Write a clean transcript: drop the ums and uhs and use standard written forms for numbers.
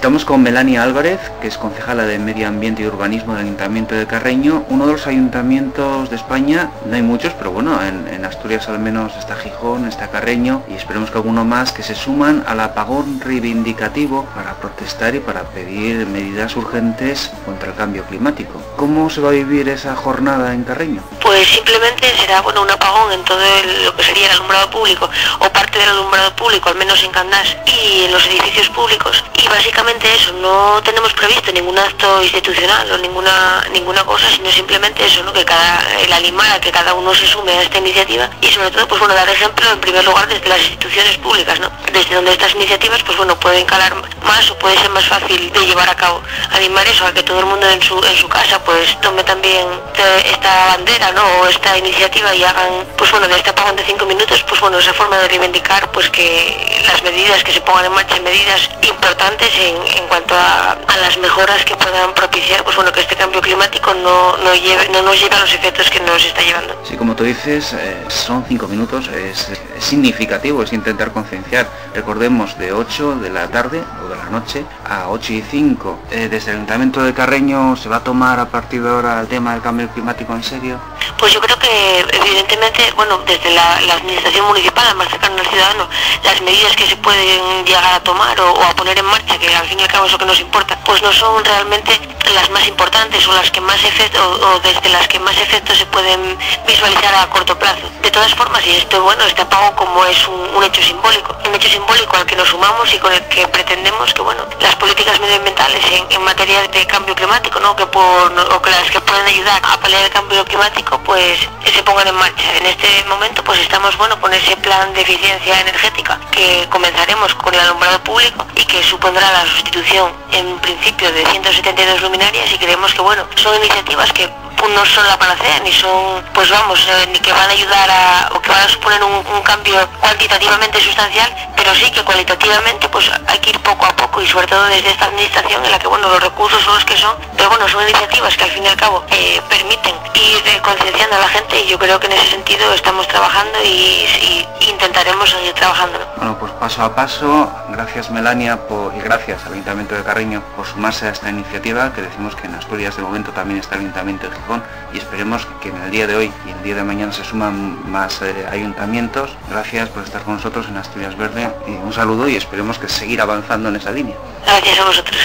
Estamos con Melania Álvarez, que es concejala de Medio Ambiente y Urbanismo del Ayuntamiento de Carreño, uno de los ayuntamientos de España, no hay muchos, pero bueno, en Asturias al menos está Gijón, está Carreño, y esperemos que alguno más, que se suman al apagón reivindicativo para protestar y para pedir medidas urgentes contra el cambio climático. ¿Cómo se va a vivir esa jornada en Carreño? Pues simplemente será un apagón en todo lo que sería el alumbrado público o parte del alumbrado público, al menos en Candás y en los edificios públicos, y básicamente eso, no tenemos previsto ningún acto institucional o ninguna cosa, sino simplemente eso, ¿no? Que el animar a que cada uno se sume a esta iniciativa y sobre todo pues dar ejemplo en primer lugar desde las instituciones públicas, ¿no? Desde donde estas iniciativas pues pueden calar más o puede ser más fácil de llevar a cabo. Animar eso a que todo el mundo en su casa pues tome también esta bandera, ¿no? O esta iniciativa y hagan pues de este apagón de 5 minutos pues esa forma de reivindicar pues que las medidas que se pongan en marcha, medidas importantes en cuanto a las mejoras que puedan propiciar pues que este cambio climático no nos lleve a los efectos que nos está llevando. Sí, como tú dices, son 5 minutos, es significativo, es intentar concienciar. Recordemos, de 8 de la tarde o de la noche a 8 y 5. Desde el Ayuntamiento de Carreño, ¿se va a tomar a partir de ahora el tema del cambio climático en serio? Pues yo creo que evidentemente, desde la administración municipal, la más cercana al ciudadano, las medidas que se pueden llegar a tomar o a poner en marcha, que al fin y al cabo es lo que nos importa, pues no son realmente las más importantes o las que más efecto o desde las que más efectos se pueden visualizar a corto plazo. De todas formas, y este apagón como es un hecho simbólico al que nos sumamos y con el que pretendemos que las políticas medioambientales en materia de cambio climático, ¿no? que las que pueden ayudar a paliar el cambio climático pues se pongan en marcha. En este momento pues estamos con ese plan de eficiencia energética que comenzaremos con el alumbrado público y que supondrá la sustitución en principio de 172 luminarias, y creemos que son iniciativas que no son la panacea, ni son ni que van a ayudar o que van a suponer un cambio cuantitativamente sustancial, pero sí que cualitativamente pues hay que ir poco a poco, y sobre todo desde esta administración en la que los recursos son los que son, pero son iniciativas que al fin y al cabo permiten ir concienciando a la gente, y yo creo que en ese sentido estamos trabajando y intentaremos seguir trabajando, ¿no? Bueno, pues paso a paso. Gracias, Melania, y gracias al Ayuntamiento de Carreño por sumarse a esta iniciativa, que decimos que en Asturias de momento también está el Ayuntamiento de Gijón, y esperemos que en el día de hoy y en el día de mañana se suman más ayuntamientos. Gracias por estar con nosotros en Asturias Verde, y un saludo, y esperemos que seguir avanzando en esa línea. Gracias a vosotros.